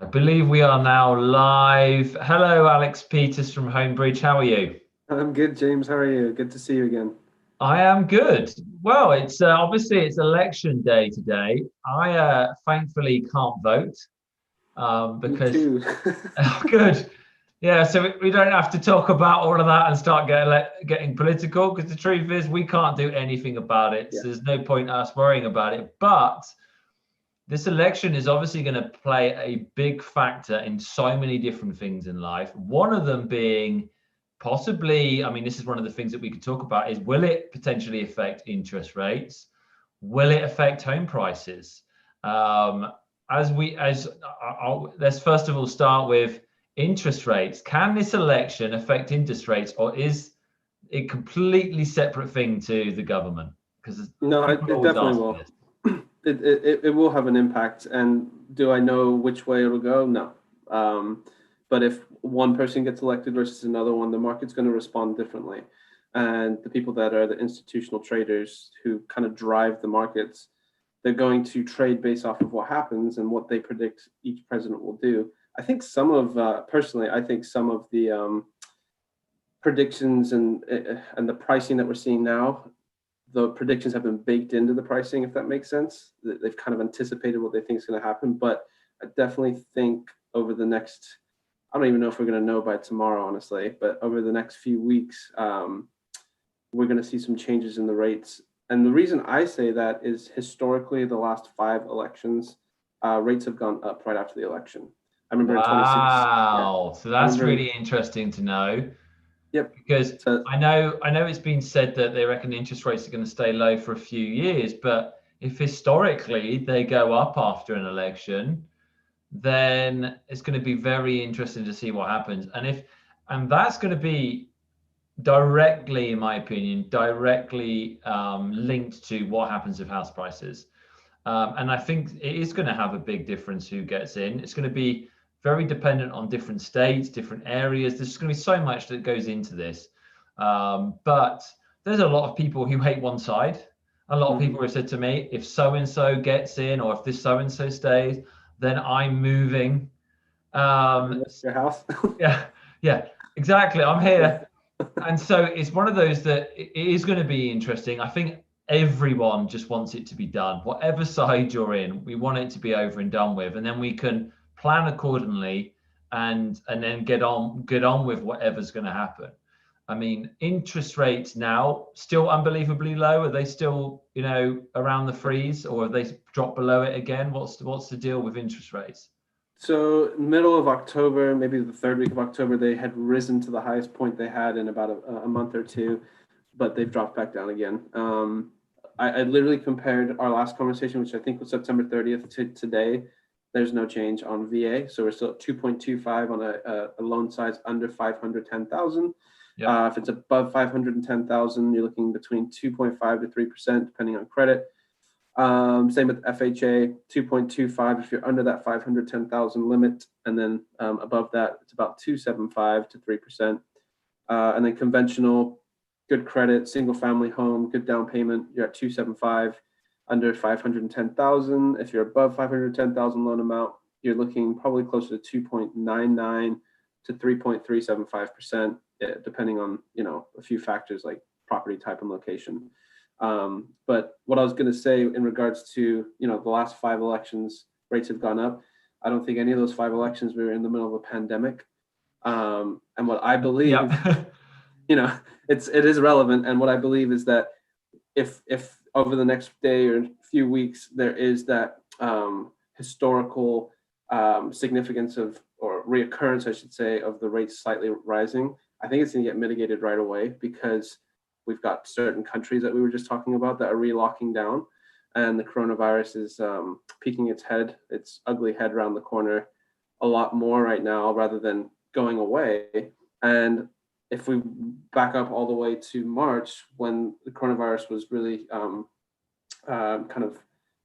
I believe we are now live. Hello, Alex Peters from Homebridge. How are you? I'm good, James. How are you? Good to see you again. I am good. Well, it's obviously it's election day today. I thankfully can't vote Me because too. oh, good. Yeah, so we don't have to talk about all of that and start getting political because the truth is we can't do anything about it. Yeah. So there's no point us worrying about it. But this election is obviously going to play a big factor in so many different things in life. One of them being possibly, I mean, this is one of the things that we could talk about is will it potentially affect interest rates? Will it affect home prices? Um, let's first of all start with interest rates. Can this election affect interest rates, or is it completely separate thing to the government? Because No, it, people it always definitely ask me will. this. It will have an impact. And do I know which way it'll go? No. Um, but if one person gets elected versus another one, the market's going to respond differently. And the people that are the institutional traders who kind of drive the markets, they're going to trade based off of what happens and what they predict each president will do. I think personally, I think some of the predictions and the pricing that we're seeing now, the predictions have been baked into the pricing, if that makes sense. They've kind of anticipated what they think is going to happen. But I definitely think over the next, I don't even know if we're going to know by tomorrow, honestly, but over the next few weeks, we're going to see some changes in the rates. And the reason I say that is historically, the last 5 elections, rates have gone up right after the election. I remember in 26, yeah, Wow. So I that's remember in, really interesting to know yep. because So I know it's been said that they reckon interest rates are going to stay low for a few years, but if historically they go up after an election, then it's going to be very interesting to see what happens. And that's going to be directly, in my opinion, directly linked to what happens with house prices. And I think it is going to have a big difference who gets in. It's going to be very dependent on different states, different areas. There's going to be so much that goes into this. But there's a lot of people who hate one side. A lot of mhm. people have said to me, if so and so gets in, or if this so and so stays, then I'm moving. Um, Your house. yeah, yeah, exactly. I'm here. And so it's one of those that it is going to be interesting. I think everyone just wants it to be done. Whatever side you're in, we want it to be over and done with, and then we can plan accordingly and then get on with whatever's going to happen. I mean, interest rates now still unbelievably low. Are they still, around the freeze, or have they dropped below it again? What's the deal with interest rates? So middle of October, maybe the third week of October, they had risen to the highest point they had in about a month or two, but they've dropped back down again. I literally compared our last conversation, which I think was September 30th, to today. There's no change on VA, so we're still at 2.25 on a loan size under 510,000. Yeah. If it's above 510,000, you're looking between 2.5 to 3%, depending on credit. Same with FHA, 2.25 if you're under that 510,000 limit, and then above that, it's about 2.75 to 3%. And then conventional, good credit, single family home, good down payment, you're at 2.75. Under 510,000, if you're above 510,000 loan amount, you're looking probably closer to 2.99 to 3.375%, depending on a few factors like property type and location. But what I was going to say in regards to the last 5 elections, rates have gone up. I don't think any of those 5 elections we were in the middle of a pandemic. And what I believe, Yeah. it is relevant. And what I believe is that if over the next day or few weeks there is that historical significance of, or reoccurrence, I should say, of the rates slightly rising, I think it's going to get mitigated right away because we've got certain countries that we were just talking about that are re-locking down, and the coronavirus is peeking its ugly head around the corner a lot more right now rather than going away. And if we back up all the way to March, when the coronavirus was really kind of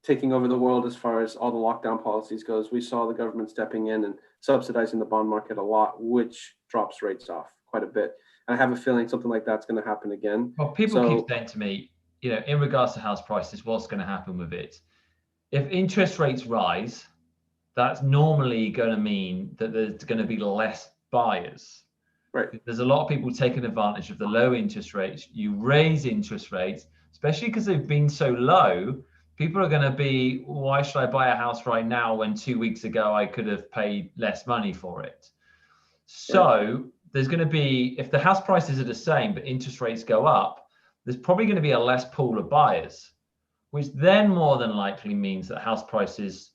taking over the world as far as all the lockdown policies goes, we saw the government stepping in and subsidizing the bond market a lot, which drops rates off quite a bit. And I have a feeling something like that's going to happen again. Well, people keep So saying to me, in regards to house prices, what's going to happen with it? If interest rates rise, that's normally going to mean that there's going to be less buyers. Right. There's a lot of people taking advantage of the low interest rates. You raise interest rates, especially because they've been so low. People are going to be, why should I buy a house right now when 2 weeks ago I could have paid less money for it? So there's going to be, if the house prices are the same, but interest rates go up, there's probably going to be a less pool of buyers, which then more than likely means that house prices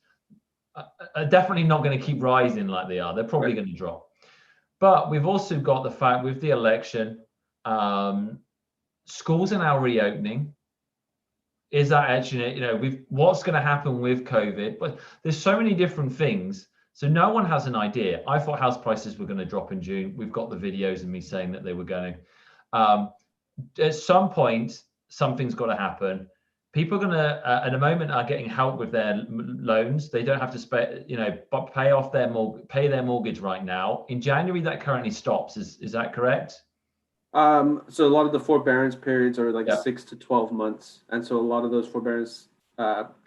are definitely not going to keep rising like they are. They're probably going to drop. But we've also got the fact with the election, schools are now reopening. Is that actually, what's going to happen with COVID? But there's so many different things. So no one has an idea. I thought house prices were going to drop in June. We've got the videos of me saying that they were going to. At some point, something's got to happen. People are going to, at the moment, are getting help with their loans. They don't have to pay their mortgage right now. In January, that currently stops. Is that correct? So a lot of the forbearance periods are like 6 to 12 months. And so a lot of those forbearance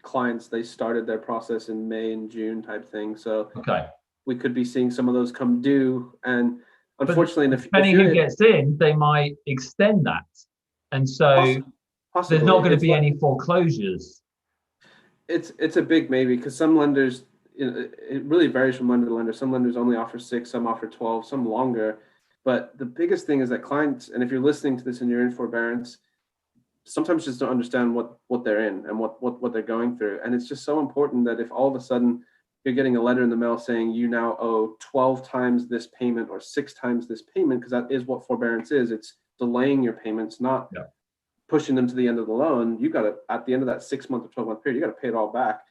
clients, they started their process in May and June type thing. So we could be seeing some of those come due. And unfortunately, depending who gets in, they might extend that. And so there's not going to be any foreclosures. It's a big maybe, because some lenders, it really varies from lender to lender. Some lenders only offer 6, some offer 12, some longer. But the biggest thing is that clients, and if you're listening to this and you're in forbearance, sometimes just don't understand what they're in and what they're going through. And it's just so important that if all of a sudden you're getting a letter in the mail saying you now owe 12 times this payment or 6 times this payment, because that is what forbearance is. It's delaying your payments, not pushing them to the end of the loan. You got to, at the end of that 6 month or 12-month period, you got to pay it all back.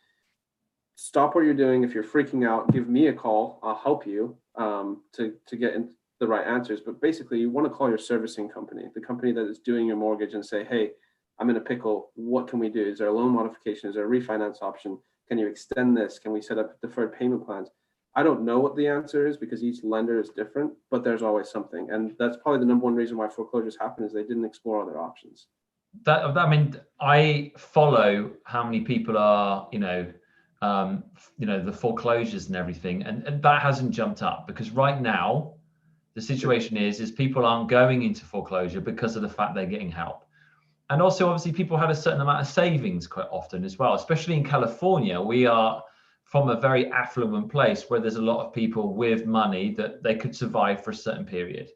Stop what you're doing. If you're freaking out, give me a call. I'll help you to get in the right answers. But basically, you want to call your servicing company, the company that is doing your mortgage, and say, hey, I'm in a pickle. What can we do? Is there a loan modification? Is there a refinance option? Can you extend this? Can we set up deferred payment plans? I don't know what the answer is because each lender is different, but there's always something. And that's probably the number one reason why foreclosures happen, is they didn't explore other options. I follow how many people are, the foreclosures and everything, and that hasn't jumped up, because right now the situation is people aren't going into foreclosure because of the fact they're getting help. And also, obviously, people have a certain amount of savings quite often as well, especially in California. We are from a very affluent place where there's a lot of people with money that they could survive for a certain period.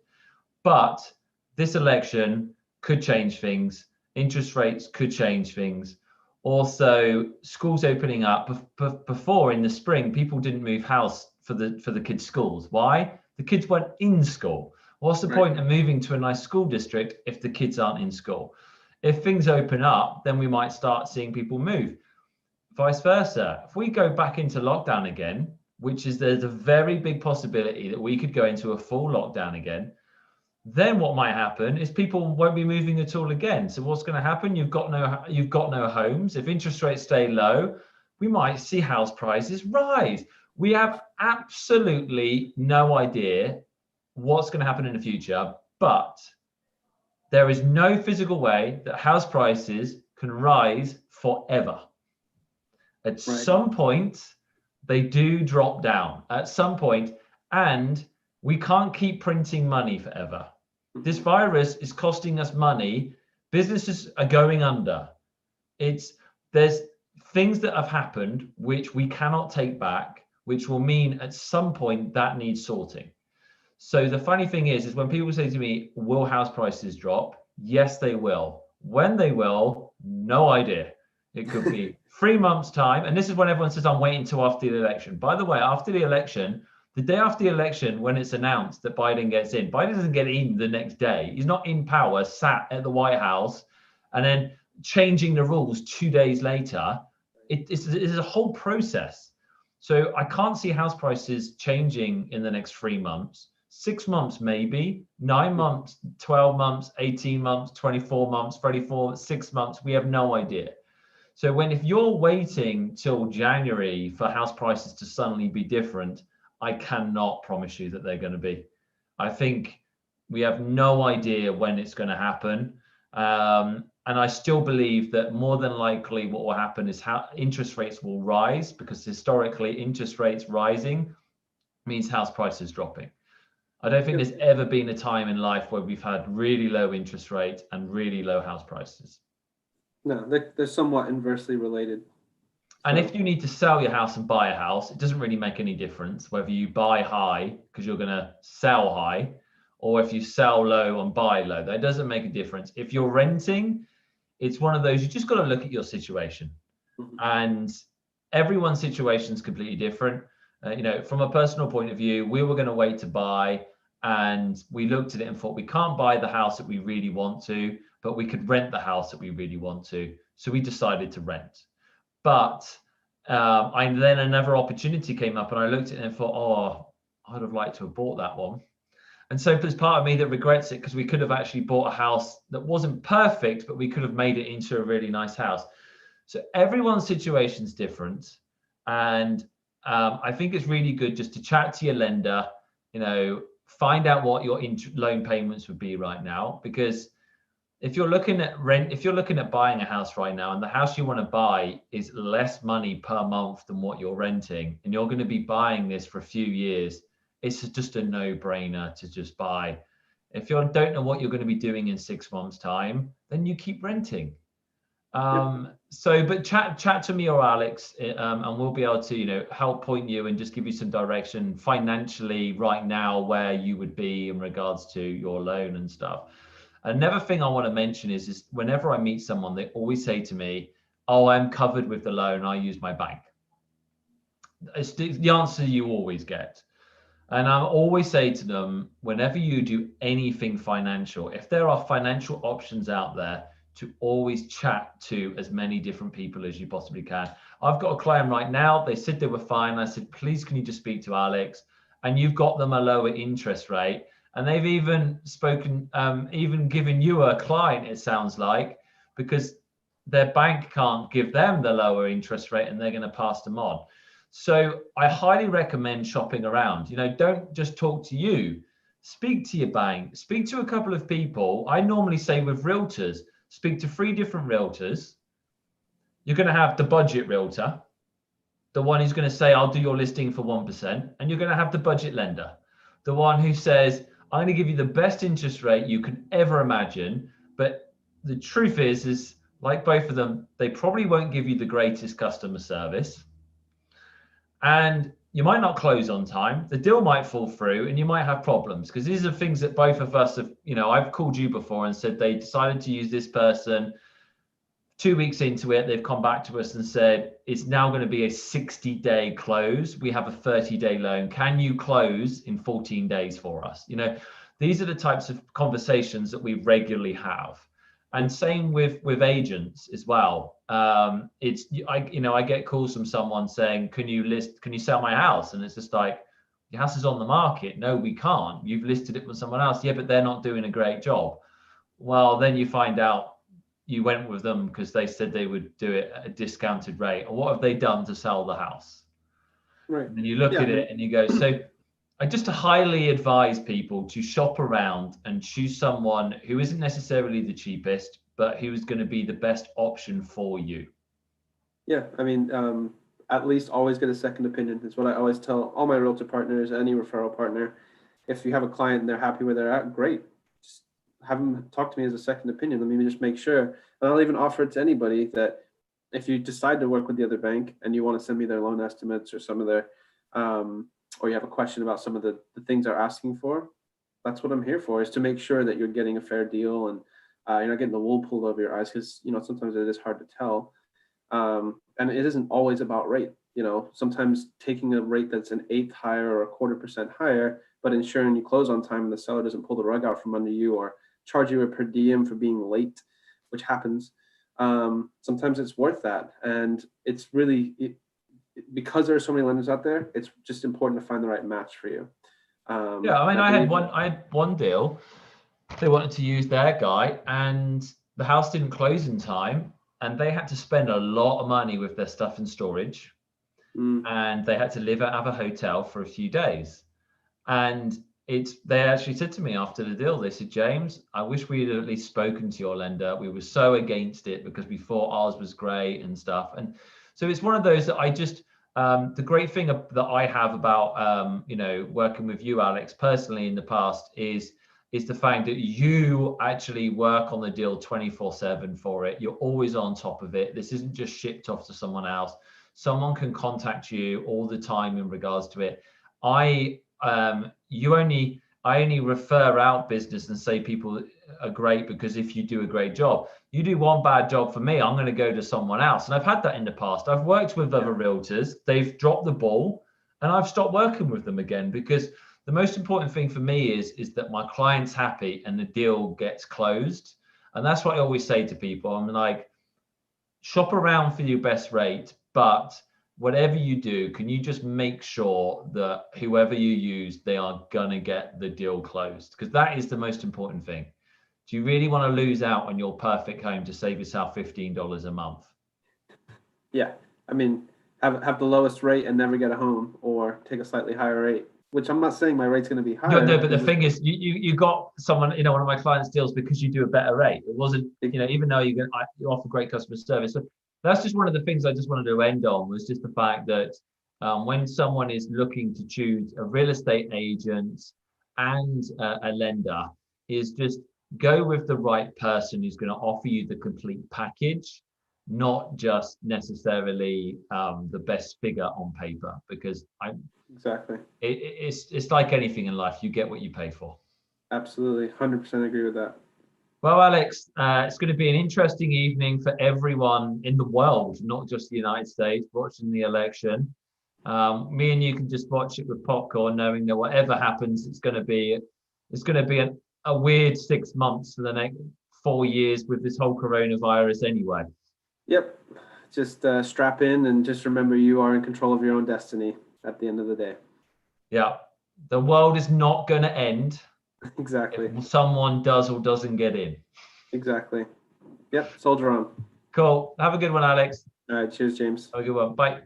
But this election could change things. Interest rates could change things. Also, schools opening up. Before, in the spring, people didn't move house for the kids' schools. Why? The kids weren't in school. What's the point of moving to a nice school district if the kids aren't in school? If things open up, then we might start seeing people move. Vice versa. If we go back into lockdown again, there's a very big possibility that we could go into a full lockdown again, then what might happen is people won't be moving at all again. So what's going to happen? You've got no homes. If interest rates stay low, we might see house prices rise. We have absolutely no idea what's going to happen in the future, but there is no physical way that house prices can rise forever. At some point, they do drop down at some point, and we can't keep printing money forever. This virus is costing us money. Businesses are going under. There's things that have happened which we cannot take back, which will mean at some point that needs sorting. So the funny thing is when people say to me, will house prices drop? Yes, they will. When they will, no idea. It could be 3 months' time. And this is when everyone says, I'm waiting until after the election. By the way, after the election, the day after the election, when it's announced that Biden gets in, Biden doesn't get in the next day. He's not in power, sat at the White House, and then changing the rules 2 days later. It's a whole process. So I can't see house prices changing in the next 3 months. 6 months, maybe 9 months, 12 months, 18 months, 24 months, 34, 6 months. We have no idea. So if you're waiting till January for house prices to suddenly be different, I cannot promise you that they're going to be. I think we have no idea when it's going to happen. And I still believe that more than likely what will happen is how interest rates will rise, because historically interest rates rising means house prices dropping. I don't think there's ever been a time in life where we've had really low interest rates and really low house prices. No, they're somewhat inversely related. And So, if you need to sell your house and buy a house, it doesn't really make any difference whether you buy high because you're going to sell high, or if you sell low and buy low. That doesn't make a difference. If you're renting, it's one of those, you just got to look at your situation. And everyone's situation is completely different. From a personal point of view, we were going to wait to buy, and we looked at it and thought we can't buy the house that we really want to, but we could rent the house that we really want to. So we decided to rent. But then another opportunity came up, and I looked at it and thought, oh, I'd have liked to have bought that one. And so there's part of me that regrets it, because we could have actually bought a house that wasn't perfect, but we could have made it into a really nice house. So everyone's situation is different. And I think it's really good just to chat to your lender, find out what your loan payments would be right now. Because if you're looking at buying a house right now, and the house you want to buy is less money per month than what you're renting, and you're going to be buying this for a few years, it's just a no-brainer to just buy. If you don't know what you're going to be doing in 6 months' time, then you keep renting. But chat to me or Alex, and we'll be able to, help point you and just give you some direction financially right now where you would be in regards to your loan and stuff. Another thing I want to mention is whenever I meet someone, they always say to me, "Oh, I'm covered with the loan. I use my bank." It's the answer you always get. And I always say to them, whenever you do anything financial, if there are financial options out there, to always chat to as many different people as you possibly can. I've got a client right now. They said they were fine. I said, please, can you just speak to Alex? And you've got them a lower interest rate. And they've even even given you a client, it sounds like, because their bank can't give them the lower interest rate, and they're going to pass them on. So I highly recommend shopping around. Don't just talk to you. Speak to your bank. Speak to a couple of people. I normally say with realtors, speak to 3 different realtors. You're going to have the budget realtor, the one who's going to say, I'll do your listing for 1%. And you're going to have the budget lender, the one who says, I'm going to give you the best interest rate you can ever imagine. But the truth is like both of them, they probably won't give you the greatest customer service. And you might not close on time. The deal might fall through, and you might have problems, because these are things that both of us have, I've called you before and said they decided to use this person. 2 weeks into it, they've come back to us and said, it's now going to be a 60-day close. We have a 30-day loan. Can you close in 14 days for us? These are the types of conversations that we regularly have. And same with agents as well. I get calls from someone saying, can you sell my house? And it's just like, your house is on the market. No, we can't. You've listed it with someone else. Yeah, but they're not doing a great job. Well, then you find out you went with them because they said they would do it at a discounted rate. Or what have they done to sell the house? right. And you look at it and you go, so I just highly advise people to shop around and choose someone who isn't necessarily the cheapest, but who's going to be the best option for you. Yeah, I mean, at least always get a second opinion. Is what I always tell all my realtor partners, any referral partner. If you have a client and they're happy where they're at, great. Just have them talk to me as a second opinion. Let me just make sure. And I'll even offer it to anybody that if you decide to work with the other bank and you want to send me their loan estimates or some of their or you have a question about some of the things they're asking for, that's what I'm here for, is to make sure that you're getting a fair deal and you're not getting the wool pulled over your eyes, because sometimes it is hard to tell, and it isn't always about rate. Sometimes taking a rate that's an eighth higher or 1/4% higher, but ensuring you close on time and the seller doesn't pull the rug out from under you or charge you a per diem for being late, which happens. Sometimes it's worth that, and it's really because there are so many lenders out there, it's just important to find the right match for you. Yeah, I mean, I had one deal. They wanted to use their guy, and the house didn't close in time, and they had to spend a lot of money with their stuff in storage, and they had to live out of a hotel for a few days. And they actually said to me after the deal, they said, James, I wish we'd at least spoken to your lender. We were so against it because we thought ours was great and stuff. And so it's one of those that I just, the great thing that I have about, working with you, Alex, personally in the past is the fact that you actually work on the deal 24/7 for it. You're always on top of it. This isn't just shipped off to someone else. Someone can contact you all the time in regards to it. I only refer out business and say people are great because if you do a great job, you do one bad job for me, I'm going to go to someone else. And I've had that in the past. I've worked with other realtors, they've dropped the ball, and I've stopped working with them again, because the most important thing for me is that my client's happy and the deal gets closed. And that's what I always say to people. I'm like, shop around for your best rate, but whatever you do, can you just make sure that whoever you use, they are gonna get the deal closed? Because that is the most important thing. Do you really want to lose out on your perfect home to save yourself $15 a month? Yeah, I mean, have the lowest rate and never get a home, or take a slightly higher rate. Which I'm not saying my rate's going to be higher. No, but the thing is, you got someone, one of my clients deals because you do a better rate. It wasn't, even though you offer great customer service. So that's just one of the things I just wanted to end on, was just the fact that when someone is looking to choose a real estate agent and a lender, is just go with the right person who's going to offer you the complete package, not just necessarily the best figure on paper, because exactly. It's like anything in life, you get what you pay for. Absolutely, 100% agree with that. Well, Alex, it's going to be an interesting evening for everyone in the world, not just the United States, watching the election. Me and you can just watch it with popcorn, knowing that whatever happens, it's going to be a weird 6 months for the next 4 years with this whole coronavirus anyway. Yep, just strap in and just remember you are in control of your own destiny at the end of the day. Yeah, the world is not going to end. Exactly. If someone does or doesn't get in. Exactly. Yep, soldier on. Cool. Have a good one, Alex. All right, cheers, James. Have a good one. Bye.